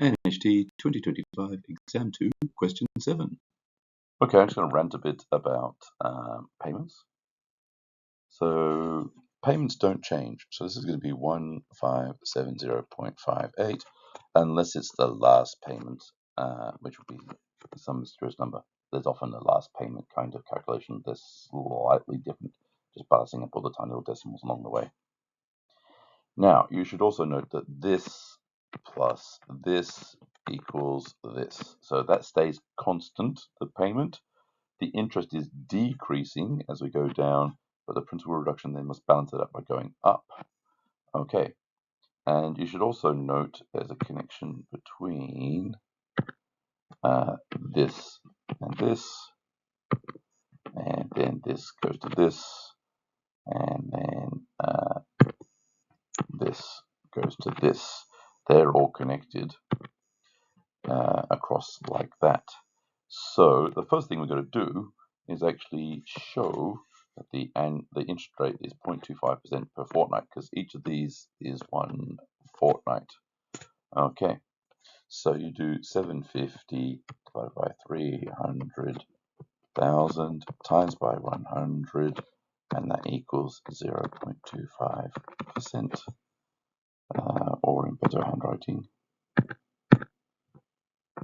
NHT 2025 Exam 2, Question 7. Okay, I'm just going to rant a bit about payments. So payments don't change. So this is going to be 1570.58 unless it's the last payment, which would be some mysterious number. There's often a last payment kind of calculation that's slightly different, just passing up all the tiny little decimals along the way. Now, you should also note that this plus this equals this. So that stays constant, the payment. The interest is decreasing as we go down, but the principal reduction then must balance it up by going up. Okay, and you should also note there's a connection between this and this, and then this goes to this, and then this goes to this. They're all connected across like that. So the first thing we're going to do is actually show that the interest rate is 0.25% per fortnight, because each of these is one fortnight. Okay, so you do 750 divided by 300,000 times by 100, and that equals 0.25%, or in better handwriting.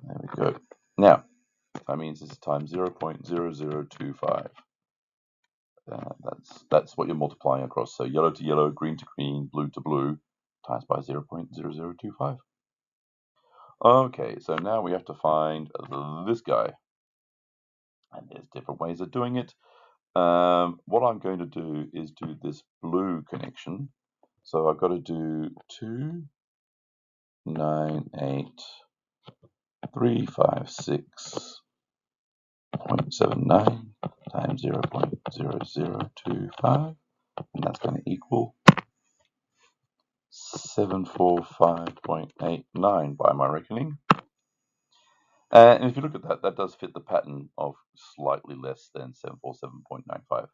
There we go. Now, that means this is times 0.0025. That's what you're multiplying across. So yellow to yellow, green to green, blue to blue, times by 0.0025. Okay, so now we have to find this guy. And there's different ways of doing it. What I'm going to do is do this blue connection. So I've got to do 298,356.79 times 0.0025, and that's going to equal 745.89 by my reckoning. And if you look at that, that does fit the pattern of slightly less than 747.95.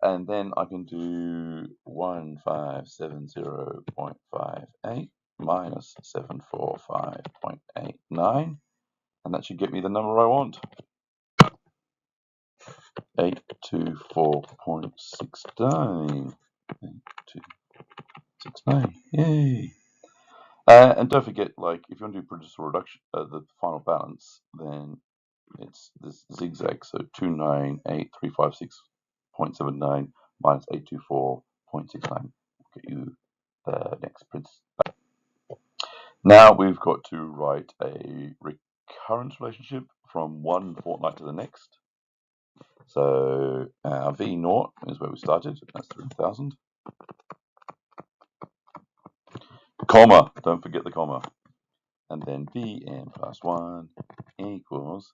And then I can do 1570.58 minus 745.89, and that should get me the number I want. 824.69. 824.69. Yay! And don't forget, like, if you want to do producer reduction, the final balance, then it's this zigzag. So 298,356.79 minus 824.69 will get you the next principal. Now we've got to write a recurrence relationship from one fortnight to the next. So V0 is where we started. That's 3,000. Comma. Don't forget the comma. And then Vn plus 1 equals,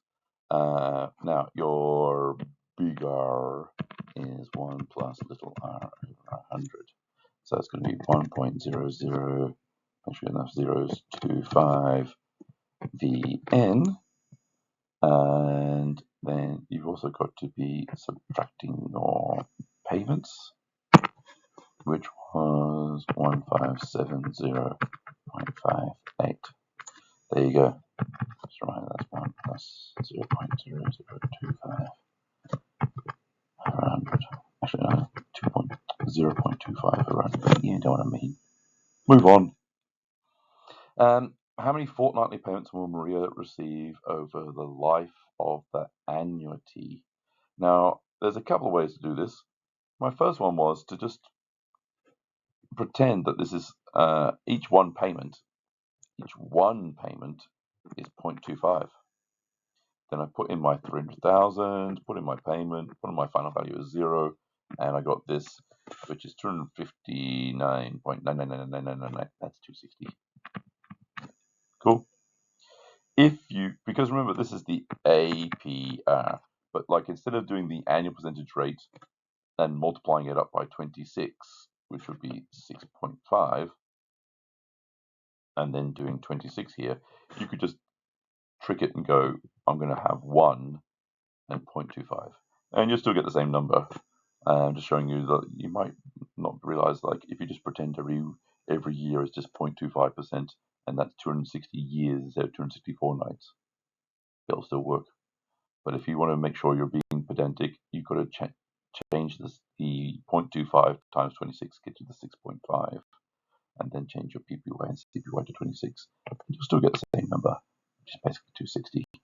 now your big R is 1 plus little r over 100. So it's going to be 1.00, make sure enough zeros, 25 Vn. And then you've also got to be subtracting your payments, which was 1570.58. There you go. Just remember that's 1 plus 0.0025 over 100. Actually, no, 0.25 over 100. You know what I mean. Move on. How many fortnightly payments will Maria receive over the life of the annuity? Now, there's a couple of ways to do this. My first one was to just pretend that this is each one payment is 0.25. Then I put in my 300,000, put in my payment, put in my final value as 0, and I got this, which is 259.999999. That's 260. Cool. Because remember, this is the APR, but like instead of doing the annual percentage rate and multiplying it up by 26, which would be 6.5, and then doing 26 here, you could just trick it and go, I'm going to have 1 and 0.25, and you'll still get the same number. I'm just showing you that you might not realize, like, if you just pretend every year is just 0.25%, and that's 260 years instead of 264 nights. It'll still work. But if you want to make sure you're being pedantic, you've got to change the 0.25 times 26, get you the 6.5, and then change your PPY and CPY to 26. And you'll still get the same number, which is basically 260.